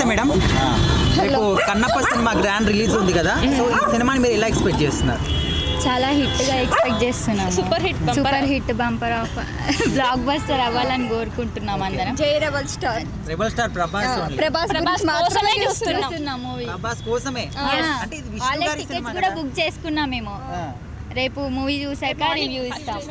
నమస్తే మేడం. రేపు Kannappa cinema grand release ఉంది కదా, సో ఈ సినిమాని మీరు ఎలా ఎక్స్పెక్ట్ చేస్తున్నారు? చాలా హిట్గా ఎక్స్పెక్ట్ చేస్తున్నాం. Super hit bumper of block buster అవ్వాలని కోరుకుంటున్నాం అందరం. జై రెబల్ స్టార్ ప్రభాస్ కోసమే చూస్తున్నాం మూవీ. ప్రభాస్ కోసమే అంటే ఇది విష్ణు ఆల్రెడీ గారి టికెట్స్ సినిమా కూడా కదా? బుక్ చేసుకున్నాం మేము. రేపు మూవీ చూసాక రివ్యూ ఇస్తాం.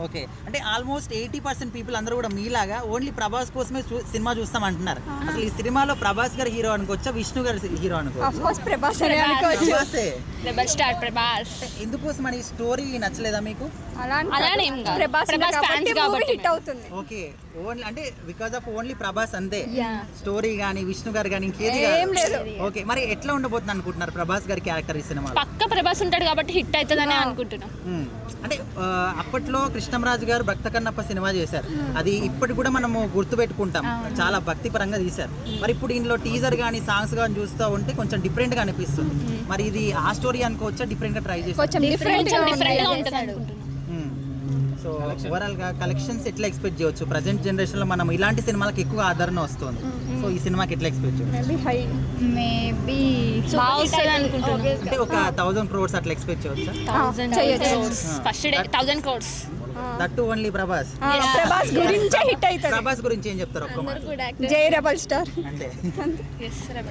ఓకే, అంటే ఆల్మోస్ట్ 80% పీపుల్ అందరూ కూడా మీలాగా ఓన్లీ ప్రభాస్ కోసమే సినిమా చూస్తాం అంటున్నారు. అసలు ఈ సినిమాలో ప్రభాస్ గారు హీరో అనుకోవచ్చా, విష్ణు గారు హీరో అనుకోవచ్చు? ప్రభాస్ అని అనుకోవచ్చు. ప్రభాసే. Rebel star Prabhas. ఎందుకోసం అని స్టోరీ నచ్చలేదా మీకు? అలానే ఏం కాదు. ప్రభాస్ ఫ్యాన్స్ కాబట్టి హిట్ అవుతుంది. ఓకే, ఓన్లీ అంటే బికాజ్ ఆఫ్ ఓన్లీ ప్రభాస్ అంతే, Yeah. స్టోరీ గానీ విష్ణు గారు గానీ ఇంకేది ఏం లేదు. ఓకే, మరి ఎట్లా ఉండబోతుంది అనుకుంటున్నారు ప్రభాస్ గారి క్యారెక్టర్ ఈ సినిమాలో? పక్క ప్రభాస్ ఉంటాడు కాబట్టి హిట్ అవుతుందని అనుకుంటున్నాం. అంటే అప్పట్లో కృష్ణంరాజు గారు భక్త కన్నప్ప సినిమా చేశారు, అది ఇప్పటి కూడా మనము గుర్తు పెట్టుకుంటాం, చాలా భక్తి పరంగా తీశారు. మరి ఇప్పుడు ఇందులో టీజర్ కానీ సాంగ్స్ కానీ చూస్తూ ఉంటే కొంచెం డిఫరెంట్ గా అనిపిస్తుంది. మరి ఇది ఆ స్టోరీ అనుకోవచ్చా, డిఫరెంట్ గా ట్రై చేసి? కొంచెం డిఫరెంట్ గా ఉంటుంది అనుకుంటున్నాం. సో ఓవరాల్ గా కలెక్షన్స్ ఎట్లా ఎక్స్పెక్ట్ చేయొచ్చు? ప్రజెంట్ జనరేషన్ లో మనం ఇలాంటి సినిమాలకు ఎక్కువ ఆదరణ వస్తుంది, సో ఈ సినిమాకి ఎట్లా ఎక్స్పెక్ట్ చేయొచ్చు? మేబీ వస్తుంది అనుకుంటున్నాం. అంటే ఒక 1000 crores అట్లా ఎక్స్పెక్ట్ చేయొచ్చా? 1000 crores first day 1000 crores. That only Prabhas. Prabhas గురించే హిట్ అవుతుంది. ప్రభాస్ గురించి ఏం చెప్తారు ఒక్క మాట? జై రెబల్ స్టార్ అంటే Yes,